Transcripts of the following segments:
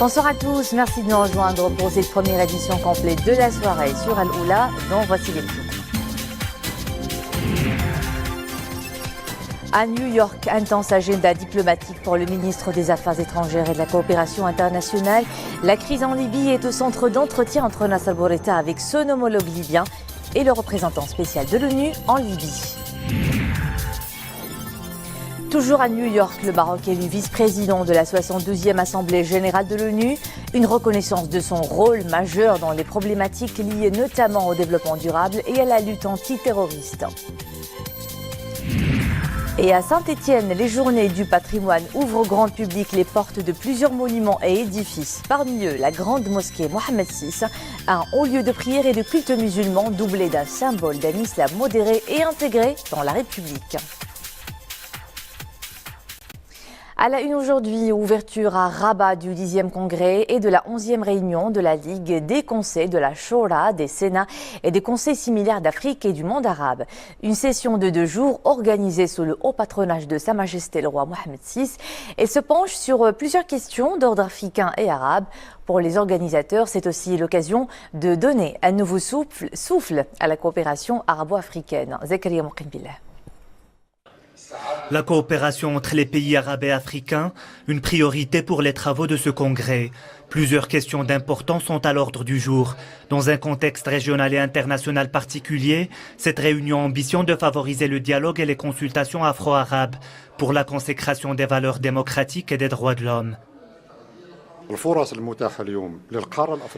Bonsoir à tous, merci de nous rejoindre pour cette première édition complète de la soirée sur Al-Oula, dont voici les titres. À New York, intense agenda diplomatique pour le ministre des Affaires étrangères et de la coopération internationale. La crise en Libye est au centre d'entretien entre Nasser Bourita avec son homologue libyen et le représentant spécial de l'ONU en Libye. Toujours à New York, le Maroc élu vice-président de la 72e Assemblée générale de l'ONU, une reconnaissance de son rôle majeur dans les problématiques liées notamment au développement durable et à la lutte antiterroriste. Et à Saint-Étienne, les journées du patrimoine ouvrent au grand public les portes de plusieurs monuments et édifices. Parmi eux, la grande mosquée Mohammed VI, un haut lieu de prière et de culte musulman doublé d'un symbole d'un islam modéré et intégré dans la République. À la une aujourd'hui, ouverture à Rabat du 10e congrès et de la 11e réunion de la Ligue des conseils de la Shura, des Sénats et des conseils similaires d'Afrique et du monde arabe. Une session de 2 jours organisée sous le haut patronage de Sa Majesté le roi Mohammed VI et se penche sur plusieurs questions d'ordre africain et arabe. Pour les organisateurs, c'est aussi l'occasion de donner un nouveau souffle à la coopération arabo-africaine. Zakaria Moukinbillah. La coopération entre les pays arabes et africains, une priorité pour les travaux de ce congrès. Plusieurs questions d'importance sont à l'ordre du jour. Dans un contexte régional et international particulier, cette réunion ambitionne de favoriser le dialogue et les consultations afro-arabes pour la consécration des valeurs démocratiques et des droits de l'homme.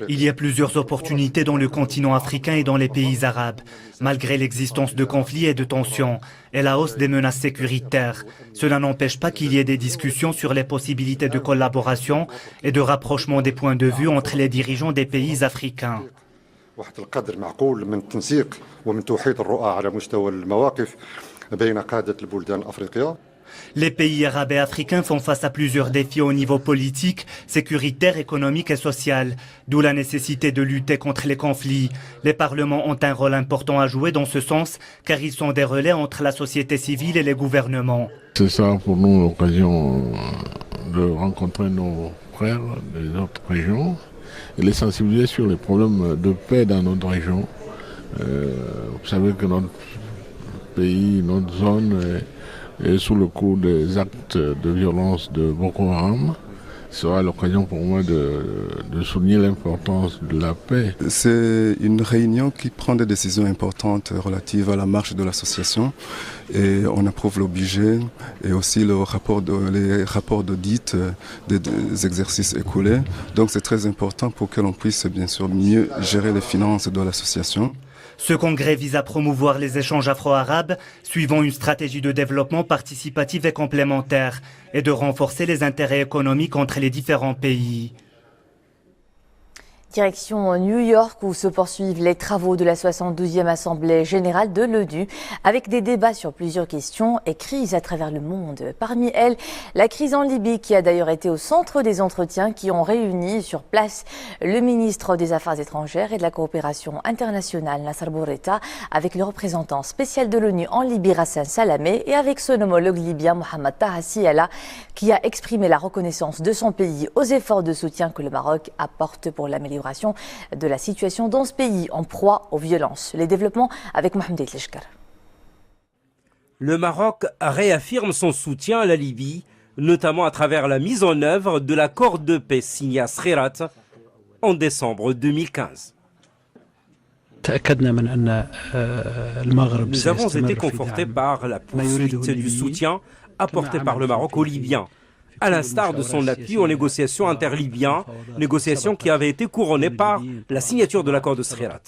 Il y a plusieurs opportunités dans le continent africain et dans les pays arabes, malgré l'existence de conflits et de tensions et la hausse des menaces sécuritaires. Cela n'empêche pas qu'il y ait des discussions sur les possibilités de collaboration et de rapprochement des points de vue entre les dirigeants des pays africains. Les pays arabes et africains font face à plusieurs défis au niveau politique, sécuritaire, économique et social, d'où la nécessité de lutter contre les conflits. Les parlements ont un rôle important à jouer dans ce sens, car ils sont des relais entre la société civile et les gouvernements. C'est ça pour nous l'occasion de rencontrer nos frères des autres régions et les sensibiliser sur les problèmes de paix dans notre région. Vous savez que notre pays, notre zone et sous le coup des actes de violence de Boko Haram, ce sera l'occasion pour moi de souligner l'importance de la paix. C'est une réunion qui prend des décisions importantes relatives à la marche de l'association et on approuve le budget et aussi les rapports d'audit des exercices écoulés. Donc c'est très important pour que l'on puisse bien sûr mieux gérer les finances de l'association. Ce congrès vise à promouvoir les échanges afro-arabes, suivant une stratégie de développement participative et complémentaire, et de renforcer les intérêts économiques entre les différents pays. Direction New York où se poursuivent les travaux de la 72e Assemblée générale de l'ONU avec des débats sur plusieurs questions et crises à travers le monde. Parmi elles, la crise en Libye qui a d'ailleurs été au centre des entretiens qui ont réuni sur place le ministre des Affaires étrangères et de la coopération internationale Nasser Bourita avec le représentant spécial de l'ONU en Libye Ghassan Salamé et avec son homologue libyen Mohamed Taha Siala qui a exprimé la reconnaissance de son pays aux efforts de soutien que le Maroc apporte pour l'amélioration de la situation dans ce pays en proie aux violences. Les développements avec Mohamed Leshkar. Le Maroc réaffirme son soutien à la Libye, notamment à travers la mise en œuvre de l'accord de paix signé à Skhirat en décembre 2015. Nous avons été confortés par la poursuite du soutien apporté par le Maroc aux Libyens, à l'instar de son appui aux négociations interlibyens, négociations qui avaient été couronnées par la signature de l'accord de Skhirat.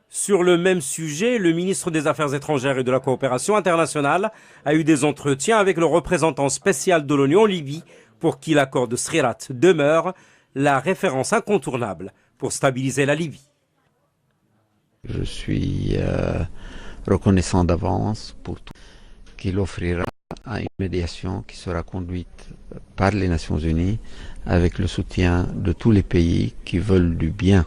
Sur le même sujet, le ministre des Affaires étrangères et de la coopération internationale a eu des entretiens avec le représentant spécial de l'ONU en Libye pour qui l'accord de Skhirat demeure la référence incontournable pour stabiliser la Libye. Je suis reconnaissant d'avance pour tout qu'il offrira à une médiation qui sera conduite par les Nations Unies avec le soutien de tous les pays qui veulent du bien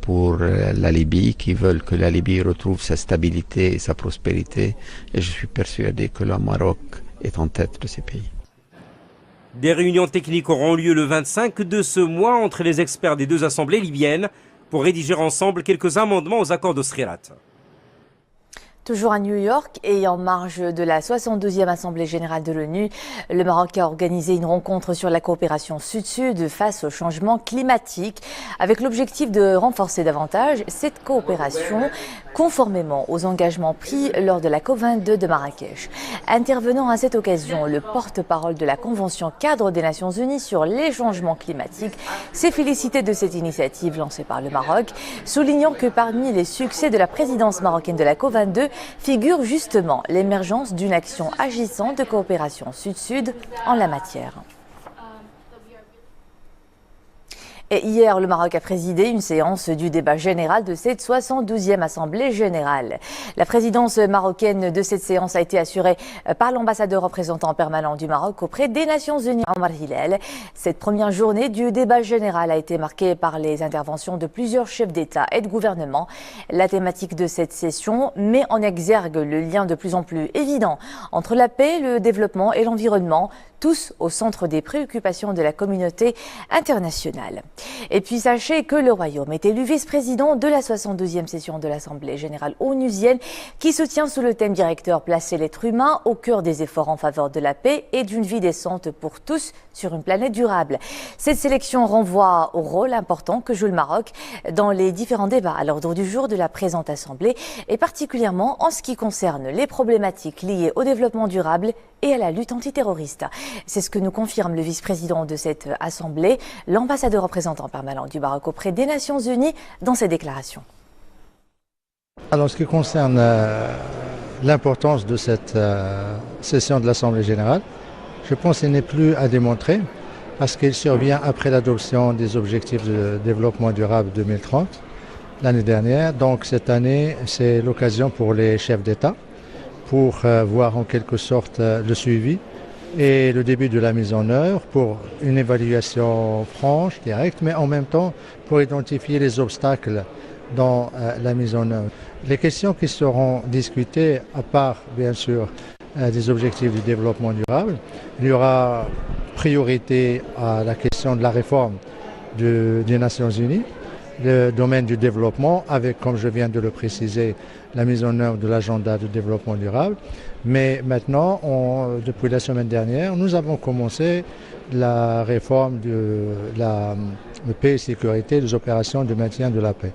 pour la Libye, qui veulent que la Libye retrouve sa stabilité et sa prospérité. Et je suis persuadé que le Maroc est en tête de ces pays. Des réunions techniques auront lieu le 25 de ce mois entre les experts des deux assemblées libyennes pour rédiger ensemble quelques amendements aux accords de Skhirat. Toujours à New York et en marge de la 72e Assemblée générale de l'ONU, le Maroc a organisé une rencontre sur la coopération sud-sud face au changement climatique avec l'objectif de renforcer davantage cette coopération conformément aux engagements pris lors de la COP22 de Marrakech. Intervenant à cette occasion, le porte-parole de la Convention cadre des Nations Unies sur les changements climatiques s'est félicité de cette initiative lancée par le Maroc, soulignant que parmi les succès de la présidence marocaine de la COP22, figure justement l'émergence d'une action agissante de coopération sud-sud en la matière. Et hier, le Maroc a présidé une séance du débat général de cette 72e Assemblée générale. La présidence marocaine de cette séance a été assurée par l'ambassadeur représentant permanent du Maroc auprès des Nations Unies, Omar Hillel. Cette première journée du débat général a été marquée par les interventions de plusieurs chefs d'État et de gouvernement. La thématique de cette session met en exergue le lien de plus en plus évident entre la paix, le développement et l'environnement, tous au centre des préoccupations de la communauté internationale. Et puis sachez que le Royaume est élu vice-président de la 62e session de l'Assemblée générale onusienne qui se tient sous le thème directeur « Placer l'être humain au cœur des efforts en faveur de la paix et d'une vie décente pour tous sur une planète durable ». Cette sélection renvoie au rôle important que joue le Maroc dans les différents débats à l'ordre du jour de la présente Assemblée et particulièrement en ce qui concerne les problématiques liées au développement durable et à la lutte antiterroriste. C'est ce que nous confirme le vice-président de cette Assemblée, l'ambassadeur représentant permanent du Maroc auprès des Nations Unies, dans ses déclarations. Alors, en ce qui concerne l'importance de cette session de l'Assemblée générale, je pense qu'il n'est plus à démontrer parce qu'il survient après l'adoption des objectifs de développement durable 2030 l'année dernière. Donc cette année, c'est l'occasion pour les chefs d'État pour voir en quelque sorte le suivi et le début de la mise en œuvre pour une évaluation franche, directe, mais en même temps pour identifier les obstacles dans la mise en œuvre. Les questions qui seront discutées, à part bien sûr des objectifs du développement durable, il y aura priorité à la question de la réforme des Nations Unies, le domaine du développement avec, comme je viens de le préciser, la mise en œuvre de l'agenda de développement durable. Mais maintenant, depuis la semaine dernière, nous avons commencé la réforme de la paix et sécurité, des opérations de maintien de la paix.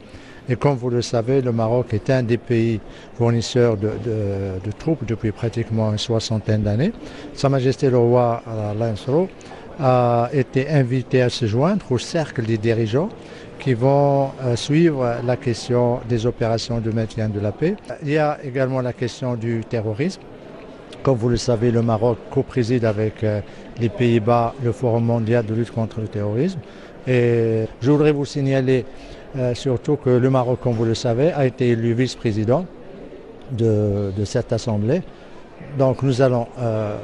Et comme vous le savez, le Maroc est un des pays fournisseurs de troupes depuis pratiquement une soixantaine d'années. Sa Majesté le roi Al-Ansro a été invité à se joindre au cercle des dirigeants qui vont suivre la question des opérations de maintien de la paix. Il y a également la question du terrorisme. Comme vous le savez, le Maroc co-préside avec les Pays-Bas le Forum mondial de lutte contre le terrorisme. Et je voudrais vous signaler surtout que le Maroc, comme vous le savez, a été élu vice-président de cette Assemblée. Donc nous allons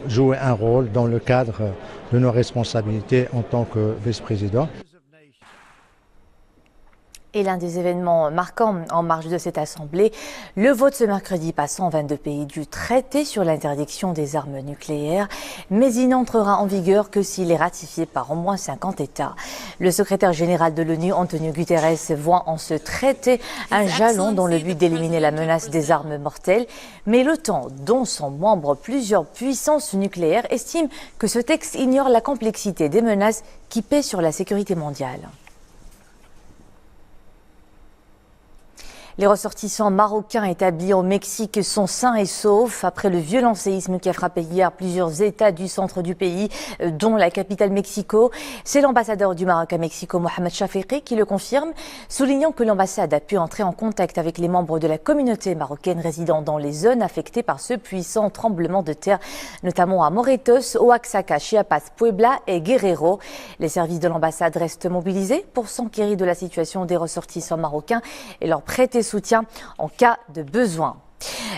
jouer un rôle dans le cadre de nos responsabilités en tant que vice-président. Et l'un des événements marquants en marge de cette Assemblée, le vote ce mercredi passant en 22 pays du traité sur l'interdiction des armes nucléaires, mais il n'entrera en vigueur que s'il est ratifié par au moins 50 États. Le secrétaire général de l'ONU, Antonio Guterres, voit en ce traité un jalon dans le but d'éliminer la menace des armes mortelles, mais l'OTAN, dont sont membres plusieurs puissances nucléaires, estime que ce texte ignore la complexité des menaces qui pèsent sur la sécurité mondiale. Les ressortissants marocains établis au Mexique sont sains et saufs après le violent séisme qui a frappé hier plusieurs États du centre du pays, dont la capitale Mexico. C'est l'ambassadeur du Maroc à Mexico, Mohamed Shafiqi, qui le confirme, soulignant que l'ambassade a pu entrer en contact avec les membres de la communauté marocaine résidant dans les zones affectées par ce puissant tremblement de terre, notamment à Moretos, Oaxaca, Chiapas, Puebla et Guerrero. Les services de l'ambassade restent mobilisés pour s'enquérir de la situation des ressortissants marocains et leur prêter soutien en cas de besoin.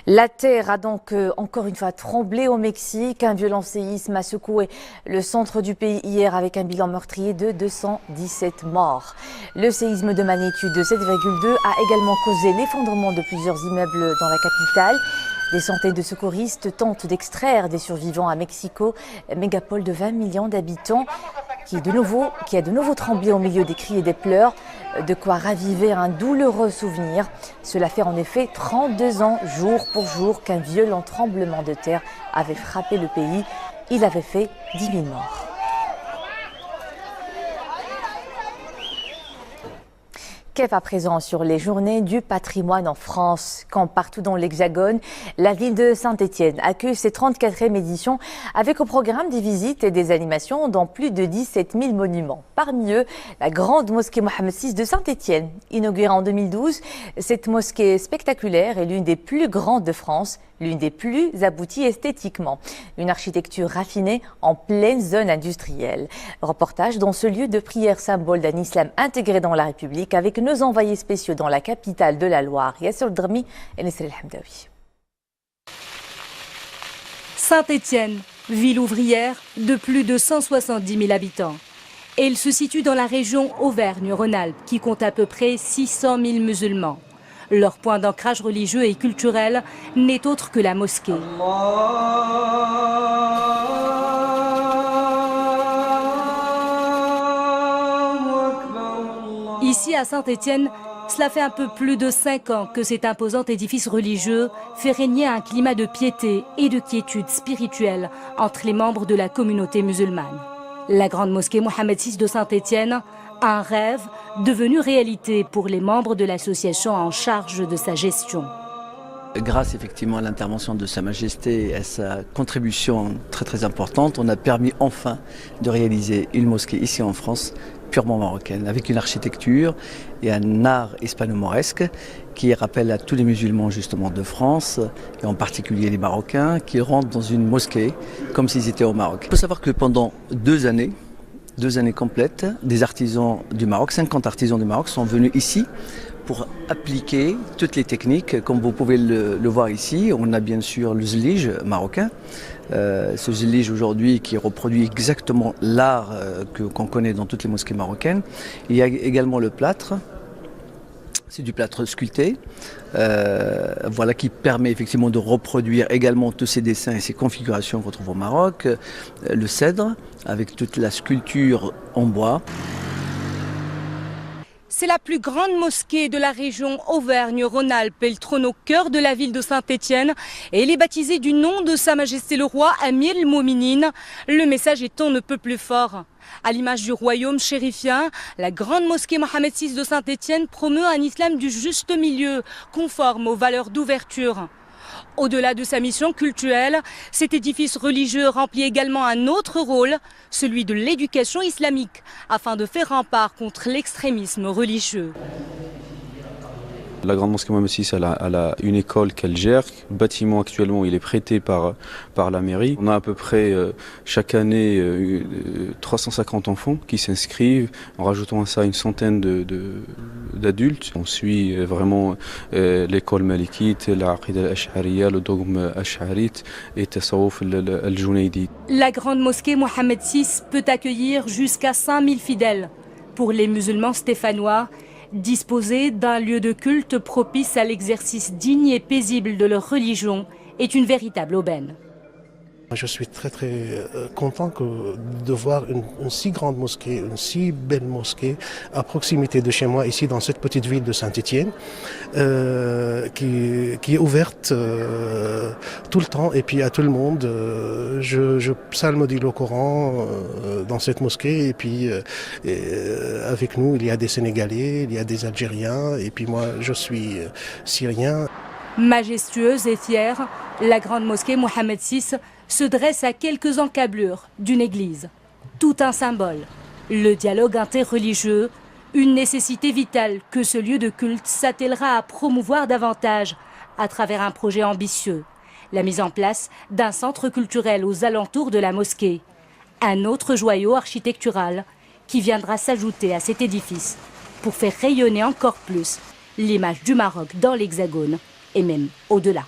La terre a donc encore une fois tremblé au Mexique. Un violent séisme a secoué le centre du pays hier avec un bilan meurtrier de 217 morts. Le séisme de magnitude 7,2 a également causé l'effondrement de plusieurs immeubles dans la capitale. Des centaines de secouristes tentent d'extraire des survivants à Mexico, mégapole de 20 millions d'habitants, qui a de nouveau tremblé au milieu des cris et des pleurs, de quoi raviver un douloureux souvenir. Cela fait en effet 32 ans, jour pour jour, qu'un violent tremblement de terre avait frappé le pays. Il avait fait 10 000 morts. Cap à présent sur les journées du patrimoine en France. Quand partout dans l'Hexagone, la ville de Saint-Étienne accueille ses 34e éditions avec au programme des visites et des animations dans plus de 17 000 monuments. Parmi eux, la grande mosquée Mohammed VI de Saint-Étienne. Inaugurée en 2012, cette mosquée spectaculaire est l'une des plus grandes de France, l'une des plus abouties esthétiquement. Une architecture raffinée en pleine zone industrielle. Reportage dans ce lieu de prière symbole d'un islam intégré dans la République avec nos envoyés spéciaux dans la capitale de la Loire, Yassir Drmi et Nesrine El Hamdaoui. Saint-Étienne, ville ouvrière de plus de 170 000 habitants. Elle se situe dans la région Auvergne-Rhône-Alpes qui compte à peu près 600 000 musulmans. Leur point d'ancrage religieux et culturel n'est autre que la mosquée. Ici à Saint-Étienne, cela fait un peu plus de 5 ans que cet imposant édifice religieux fait régner un climat de piété et de quiétude spirituelle entre les membres de la communauté musulmane. La grande mosquée Mohammed VI de Saint-Étienne, un rêve devenu réalité pour les membres de l'association en charge de sa gestion. Grâce effectivement à l'intervention de Sa Majesté et à sa contribution très importante, on a permis enfin de réaliser une mosquée ici en France purement marocaine, avec une architecture et un art hispano-mauresque qui rappelle à tous les musulmans justement de France, et en particulier les Marocains, qui rentrent dans une mosquée comme s'ils étaient au Maroc. Il faut savoir que pendant 2 années complètes, des artisans du Maroc, 50 artisans du Maroc sont venus ici pour appliquer toutes les techniques. Comme vous pouvez le voir ici, on a bien sûr le zlige marocain. Ce zlige aujourd'hui qui reproduit exactement l'art qu'on connaît dans toutes les mosquées marocaines. Il y a également le plâtre. C'est du plâtre sculpté, voilà, qui permet effectivement de reproduire également tous ces dessins et ces configurations qu'on trouve au Maroc. Le cèdre, avec toute la sculpture en bois. C'est la plus grande mosquée de la région Auvergne-Rhône-Alpes. Elle trône au cœur de la ville de Saint-Étienne et elle est baptisée du nom de Sa Majesté le Roi Amir el-Mominine. Le message est on ne peut plus fort. À l'image du royaume chérifien, la grande mosquée Mohammed VI de Saint-Étienne promeut un islam du juste milieu, conforme aux valeurs d'ouverture. Au-delà de sa mission cultuelle, cet édifice religieux remplit également un autre rôle, celui de l'éducation islamique, afin de faire rempart contre l'extrémisme religieux. La grande mosquée Mohammed VI, elle a une école qu'elle gère. Le bâtiment actuellement, il est prêté par la mairie. On a à peu près chaque année 350 enfants qui s'inscrivent, en rajoutant à ça une centaine d'adultes. On suit vraiment l'école malikite, l'aqida al-ash'ariya, le dogme ash'arite et tasawwuf al-junaidi. La grande mosquée Mohammed VI peut accueillir jusqu'à 5000 fidèles. Pour les musulmans stéphanois, disposer d'un lieu de culte propice à l'exercice digne et paisible de leur religion est une véritable aubaine. Je suis très content de voir une si grande mosquée, une si belle mosquée à proximité de chez moi, ici dans cette petite ville de Saint-Étienne, qui est ouverte tout le temps et puis à tout le monde. Je psalmodie le Coran dans cette mosquée et puis avec nous il y a des Sénégalais, il y a des Algériens et puis moi je suis syrien. Majestueuse et fière, la grande mosquée Mohammed VI se dresse à quelques encablures d'une église. Tout un symbole, le dialogue interreligieux, une nécessité vitale que ce lieu de culte s'attellera à promouvoir davantage à travers un projet ambitieux, la mise en place d'un centre culturel aux alentours de la mosquée. Un autre joyau architectural qui viendra s'ajouter à cet édifice pour faire rayonner encore plus l'image du Maroc dans l'Hexagone et même au-delà.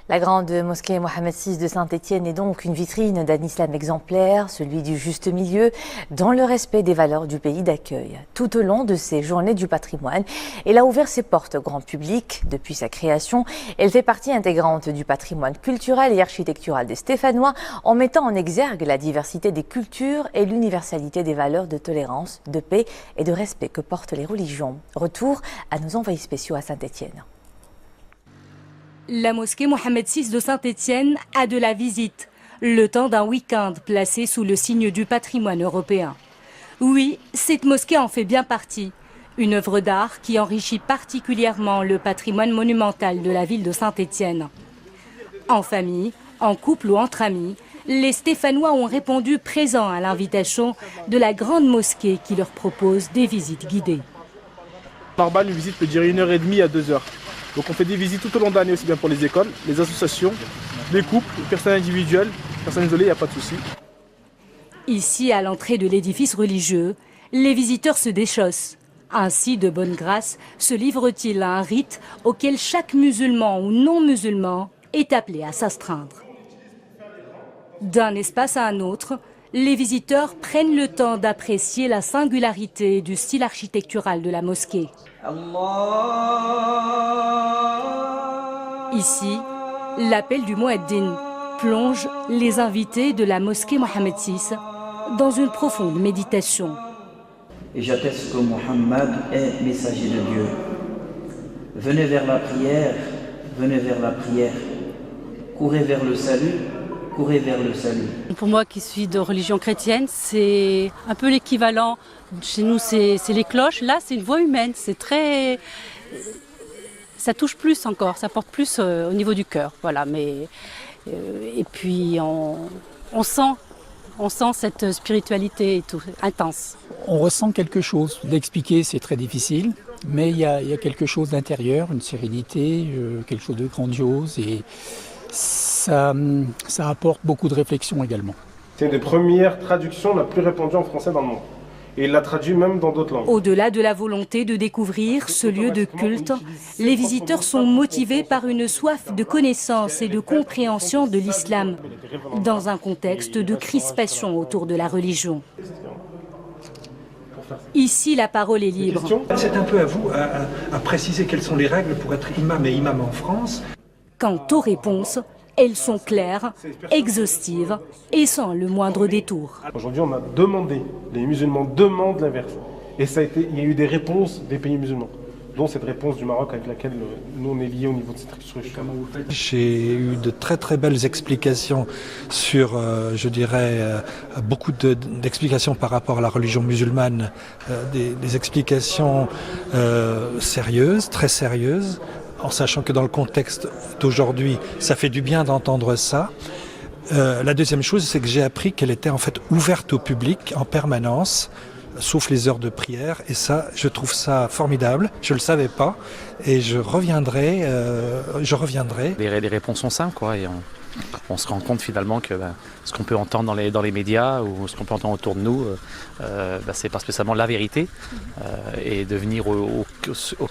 La grande mosquée Mohammed VI de Saint-Étienne est donc une vitrine d'un islam exemplaire, celui du juste milieu, dans le respect des valeurs du pays d'accueil. Tout au long de ces journées du patrimoine, elle a ouvert ses portes au grand public. Depuis sa création, elle fait partie intégrante du patrimoine culturel et architectural des Stéphanois, en mettant en exergue la diversité des cultures et l'universalité des valeurs de tolérance, de paix et de respect que portent les religions. Retour à nos envoyés spéciaux à Saint-Étienne. La mosquée Mohammed VI de Saint-Étienne a de la visite, le temps d'un week-end placé sous le signe du patrimoine européen. Oui, cette mosquée en fait bien partie. Une œuvre d'art qui enrichit particulièrement le patrimoine monumental de la ville de Saint-Étienne. En famille, en couple ou entre amis, les Stéphanois ont répondu présents à l'invitation de la grande mosquée qui leur propose des visites guidées. Normal, une visite peut durer 1h30 à 2 heures. Donc on fait des visites tout au long de l'année, aussi bien pour les écoles, les associations, les couples, les personnes individuelles, les personnes isolées, il n'y a pas de souci. Ici, à l'entrée de l'édifice religieux, les visiteurs se déchaussent. Ainsi, de bonne grâce, se livrent-ils à un rite auquel chaque musulman ou non-musulman est appelé à s'astreindre. D'un espace à un autre, les visiteurs prennent le temps d'apprécier la singularité du style architectural de la mosquée. Ici, l'appel du Mouaddin plonge les invités de la mosquée Mohammed VI dans une profonde méditation. Et j'atteste que Mohammed est messager de Dieu. Venez vers la prière, venez vers la prière. Courez vers le salut, courez vers le salut. Pour moi qui suis de religion chrétienne, c'est un peu l'équivalent. Chez nous, c'est les cloches. Là, c'est une voix humaine. C'est très... Ça touche plus encore, ça porte plus au niveau du cœur. Voilà, mais... et puis, on sent cette spiritualité et tout, intense. On ressent quelque chose. D'expliquer, c'est très difficile, mais il y a quelque chose d'intérieur, une sérénité, quelque chose de grandiose, et ça apporte beaucoup de réflexion également. C'est une des premières traductions la plus répandue en français dans le monde. Et il l'a traduit même dans d'autres langues. Au-delà de la volonté de découvrir ce lieu de culte, les visiteurs sont motivés par une soif de connaissance et de compréhension de l'islam, dans un contexte de crispation autour de la religion. Ici, la parole est libre. C'est un peu à vous à préciser quelles sont les règles pour être imam et imam en France. Quant aux réponses, elles sont claires, exhaustives et sans le moindre détour. Aujourd'hui, on a demandé, les musulmans demandent l'inverse. Et il y a eu des réponses des pays musulmans, dont cette réponse du Maroc avec laquelle nous on est liés au niveau de cette structure. J'ai eu de très très belles explications sur, je dirais, beaucoup d'explications par rapport à la religion musulmane, des explications sérieuses, très sérieuses. En sachant que dans le contexte d'aujourd'hui, ça fait du bien d'entendre ça. La deuxième chose, c'est que j'ai appris qu'elle était en fait ouverte au public en permanence, sauf les heures de prière. Et ça, je trouve ça formidable. Je ne le savais pas. Et je reviendrai. Les réponses sont simples, quoi. Et on se rend compte finalement que ce qu'on peut entendre dans les médias ou ce qu'on peut entendre autour de nous, c'est pas spécialement la vérité. Et de venir au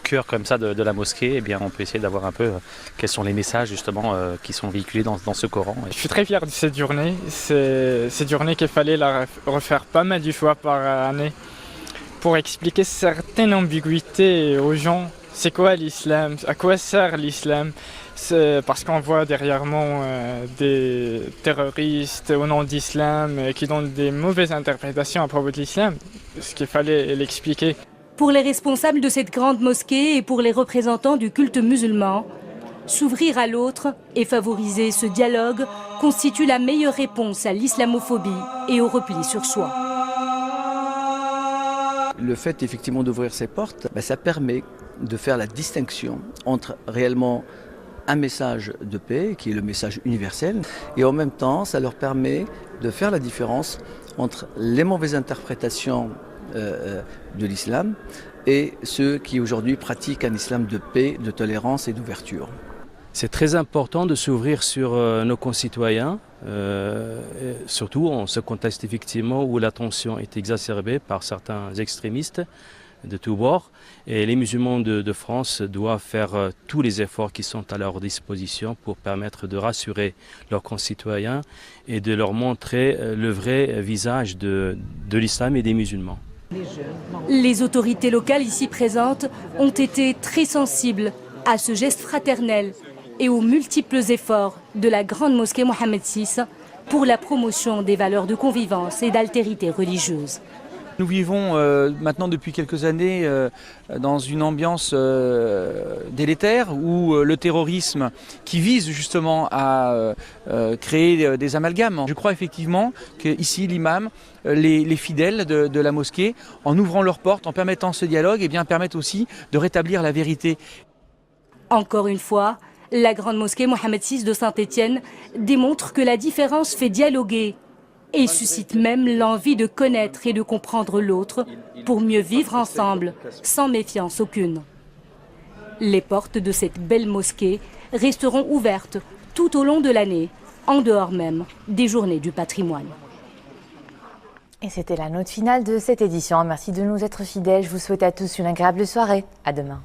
cœur comme ça de la mosquée, eh bien, on peut essayer d'avoir un peu quels sont les messages justement qui sont véhiculés dans ce Coran. Je suis très fier de cette journée. C'est cette journée qu'il fallait la refaire pas mal de fois par année pour expliquer certaines ambiguïtés aux gens. C'est quoi l'islam? À quoi sert l'islam? C'est parce qu'on voit derrière moi des terroristes au nom d'islam qui donnent des mauvaises interprétations à propos de l'islam, ce qu'il fallait l'expliquer. Pour les responsables de cette grande mosquée et pour les représentants du culte musulman, s'ouvrir à l'autre et favoriser ce dialogue constitue la meilleure réponse à l'islamophobie et au repli sur soi. Le fait effectivement d'ouvrir ses portes, ça permet de faire la distinction entre réellement un message de paix, qui est le message universel, et en même temps, ça leur permet de faire la différence entre les mauvaises interprétations de l'islam et ceux qui aujourd'hui pratiquent un islam de paix, de tolérance et d'ouverture. C'est très important de s'ouvrir sur nos concitoyens, surtout en ce contexte effectivement où la tension est exacerbée par certains extrémistes de tous bords. Et les musulmans de France doivent faire tous les efforts qui sont à leur disposition pour permettre de rassurer leurs concitoyens et de leur montrer le vrai visage de l'islam et des musulmans. Les autorités locales ici présentes ont été très sensibles à ce geste fraternel et aux multiples efforts de la grande mosquée Mohammed VI pour la promotion des valeurs de convivence et d'altérité religieuse. Nous vivons maintenant depuis quelques années dans une ambiance délétère où le terrorisme qui vise justement à créer des amalgames. Je crois effectivement qu'ici l'imam, les fidèles de la mosquée, en ouvrant leurs portes, en permettant ce dialogue, eh bien, permettent aussi de rétablir la vérité. Encore une fois, la grande mosquée Mohammed VI de Saint-Étienne démontre que la différence fait dialoguer et suscite même l'envie de connaître et de comprendre l'autre pour mieux vivre ensemble, sans méfiance aucune. Les portes de cette belle mosquée resteront ouvertes tout au long de l'année, en dehors même des journées du patrimoine. Et c'était la note finale de cette édition. Merci de nous être fidèles. Je vous souhaite à tous une agréable soirée. À demain.